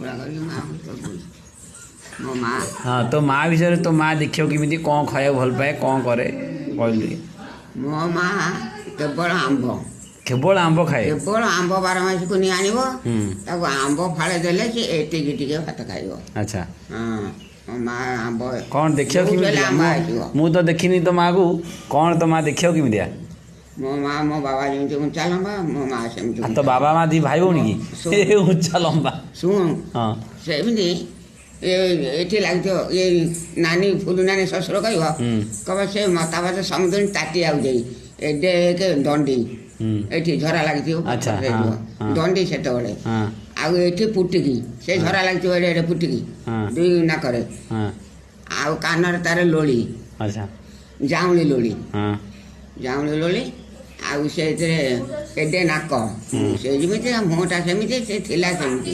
ପୁରା କରିକି ମାଆ ମୋ ମାଆ। ହଁ ତୋ ମାଆ ବିଷୟରେ ତୋ ମାଆ ଦେଖିବାକୁ କେମିତି କ'ଣ ଖାଇବାକୁ ଭଲ ପାଏ କ'ଣ କରେ କହିଲୁ ଟିକେ। ମୋ ମାଆ କେବଳ ଆମ୍ବ, କେବଳ ଆମ୍ବ ଖାଏ। କେବଳ ଆମ୍ବ ବାରମାସୀକୁ ନେଇ ଆଣିବ, ତାକୁ ଆମ୍ବ ଫାଳେ ଦେଲେ ସେ ଏତିକି ଟିକେ ଭାତ ଖାଇବ। ଆଚ୍ଛା ହଁ ମୋ ମାଆ ଆମ୍ବ କ'ଣ ଦେଖିବାକୁ କେମିତି? ଆମ୍ବ ଆସିବ। ମୁଁ ତ ଦେଖିନି ତୋ ମାଆକୁ, କ'ଣ ତୋ ମାଆ ଦେଖିବାକୁ କେମିତିଆ? ମୋ ମାଆ ମୋ ବାବା ଯେମିତି ଉଞ୍ଚା ଲମ୍ବା, ମୋ ମାଆ ସେମିତି। ତୋ ବାବା ମା ଦି ଭାଇ ଭଉଣୀ କି? ଉଞ୍ଚା ଲମ୍ବା। ଶୁଣୁ ହଁ ସେମିତି ଏଠି ଲାଗିଥିବ ଇଏ ନାନୀ ଫୁଲୁ ନାନୀ ଶ୍ୱଶୁର କହିବ ସେ ମତାମତ ସମୁଦ୍ର ତାତି ଯାଉଛି ଏଡେ ଦଣ୍ଡି ଏଠି ଝରା ଲାଗିଥିବ ଦଣ୍ଡି ସେତେବେଳେ। ଆଉ ଏଠି ପୁଟିକି ସେ ଝରା ଲାଗିଥିବ ଏଡେ ଏଡେ ପୁଟିକି ଦୁଇ ନାକରେ, ଆଉ କାନରେ ତାର ଲୋଳି, ଜାଉଁଳି ଲୋଳି, ଜାଉଁଳି ଲୋଳି, ଆଉ ସେଥିରେ ଏଡେ ନାକ, ସେ ଯେମିତି ମୁହଁଟା ସେମିତି, ସେ ଥିଲା ସେମିତି।